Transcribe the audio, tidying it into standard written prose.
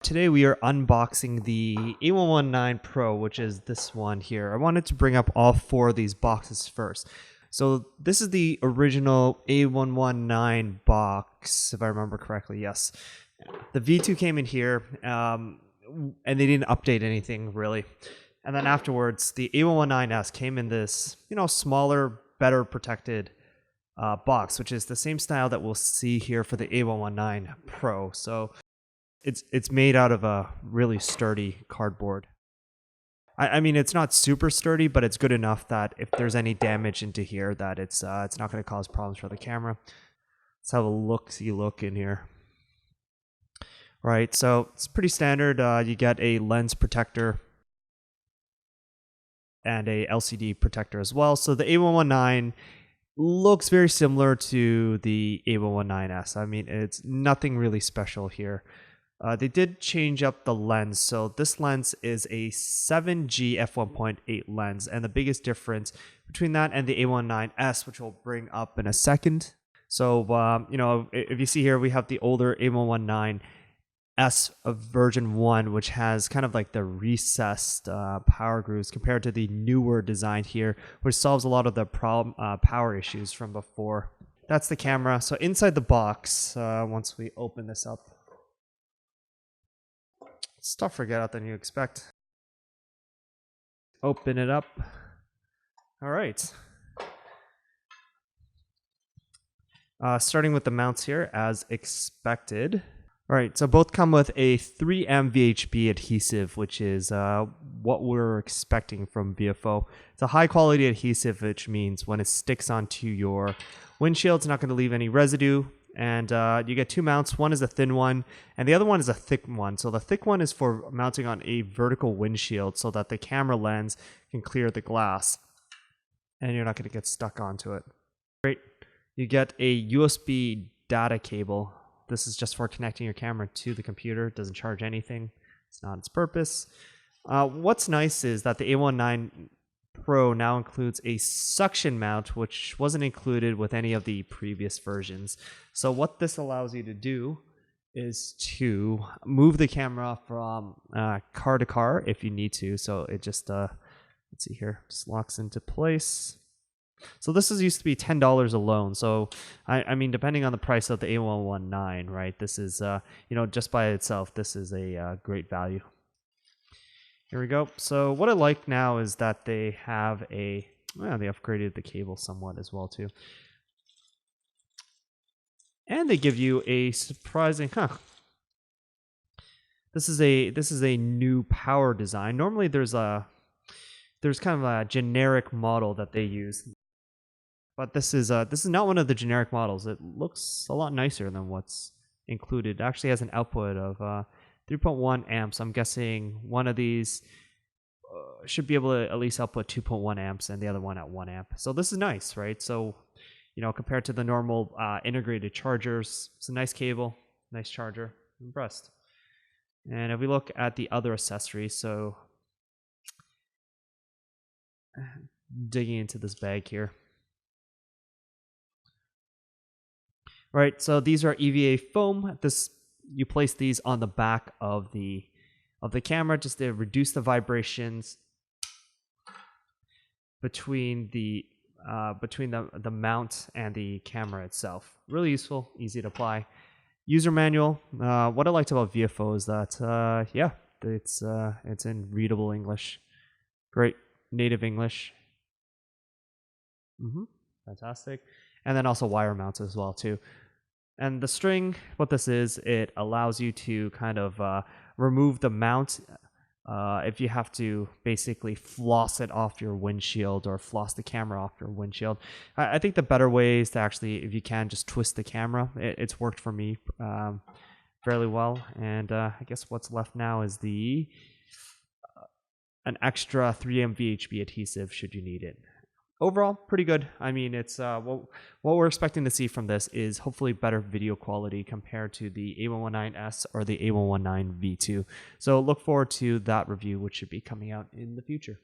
Today we are unboxing the A119 Pro, which is this one here. I wanted to bring up all four of these boxes first. So this is the original A119 box, if I remember correctly, yes. The V2 came in here, and they didn't update anything really. And then afterwards, the A119S came in this, smaller, better protected box, which is the same style that we'll see here for the A119 Pro. So it's made out of a really sturdy cardboard. I mean, it's not super sturdy, but it's good enough that if there's any damage into here, that it's not going to cause problems for the camera. Let's have a look in here. Right, so it's pretty standard. You get a lens protector and a LCD protector as well. So the A119 looks very similar to the A119S. I mean, it's nothing really special here. They did change up the lens. So this lens is a 7G f1.8 lens. And the biggest difference between that and the A119S, which we'll bring up in a second. So, if you see here, we have the older A119S of version 1, which has kind of like the recessed power grooves compared to the newer design here, which solves a lot of the power issues from before. That's the camera. So inside the box, once we open this up, it's tougher to get out than you expect. Open it up. All right. Starting with the mounts here, as expected. All right, so both come with a 3M VHB adhesive, which is what we're expecting from Viofo. It's a high-quality adhesive, which means when it sticks onto your windshield, it's not going to leave any residue. And you get two mounts. One is a thin one, and the other one is a thick one. So the thick one is for mounting on a vertical windshield so that the camera lens can clear the glass, and you're not going to get stuck onto it. Great. You get a USB data cable. This is just for connecting your camera to the computer. It doesn't charge anything. It's not its purpose. What's nice is that the A119 Pro now includes a suction mount, which wasn't included with any of the previous versions. So what this allows you to do is to move the camera from car to car if you need to. So it just, let's see here, just locks into place. So this used to be $10 alone. So I mean, depending on the price of the A119, right? This is, just by itself, this is a great value. Here we go. So what I like now is that they have they upgraded the cable somewhat as well too. And they give you a surprising, This is a new power design. Normally there's kind of a generic model that they use. But this is not one of the generic models. It looks a lot nicer than what's included. It actually has an output of 3.1 amps. I'm guessing one of these should be able to at least output 2.1 amps and the other one at 1 amp. So this is nice, right? So, compared to the normal integrated chargers, it's a nice cable, nice charger. I'm impressed. And if we look at the other accessories, so digging into this bag here. Right, so these are EVA foam. You place these on the back of the camera just to reduce the vibrations between the mount and the camera itself. Really useful, easy to apply. User manual. What I liked about Viofo is that it's in readable English. Great native English. Fantastic. And then also wire mounts as well too. And the string, what this is, it allows you to kind of remove the mount if you have to basically floss it off your windshield or floss the camera off your windshield. I think the better way is to actually, if you can, just twist the camera. It's worked for me fairly well. And I guess what's left now is an extra 3M VHB adhesive should you need it. Overall, pretty good. I mean, it's what we're expecting to see from this is hopefully better video quality compared to the A119S or the A119V2. So look forward to that review, which should be coming out in the future.